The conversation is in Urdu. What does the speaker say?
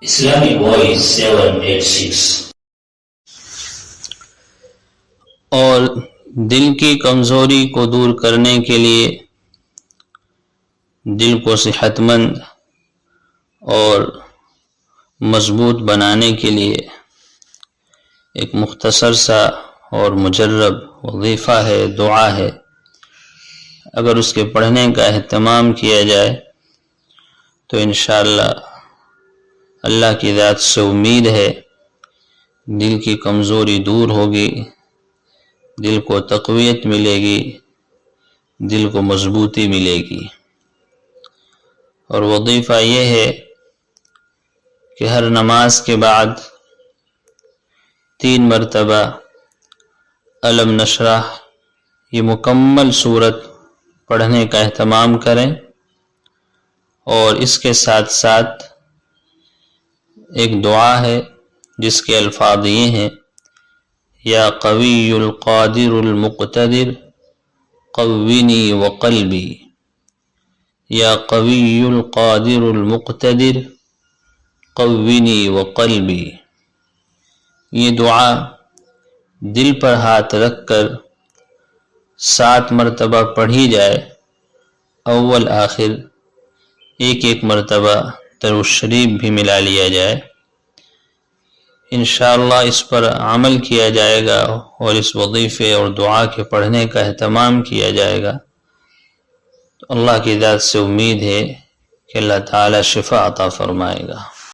Islamic Voice 786. اور دل کی کمزوری کو دور کرنے کے لیے دل کو صحت مند اور مضبوط بنانے کے لیے ایک مختصر سا اور مجرب وظیفہ ہے، دعا ہے۔ اگر اس کے پڑھنے کا اہتمام کیا جائے تو انشاءاللہ اللہ کی ذات سے امید ہے دل کی کمزوری دور ہوگی، دل کو تقویت ملے گی، دل کو مضبوطی ملے گی۔ اور وظیفہ یہ ہے کہ ہر نماز کے بعد 3 مرتبہ الم نشرح یہ مکمل صورت پڑھنے کا اہتمام کریں، اور اس کے ساتھ ساتھ ایک دعا ہے جس کے الفاظ یہ ہیں: یا قوی القادر المقتدر قوینی وقلبی، یا قوی القادر المقتدر قوینی وقلبی۔ یہ دعا دل پر ہاتھ رکھ کر 7 مرتبہ پڑھی جائے، اول آخر ایک مرتبہ درود شریف بھی ملا لیا جائے۔ انشاءاللہ اس پر عمل کیا جائے گا اور اس وظیفے اور دعا کے پڑھنے کا اہتمام کیا جائے گا تو اللہ کی ذات سے امید ہے کہ اللہ تعالی شفا عطا فرمائے گا۔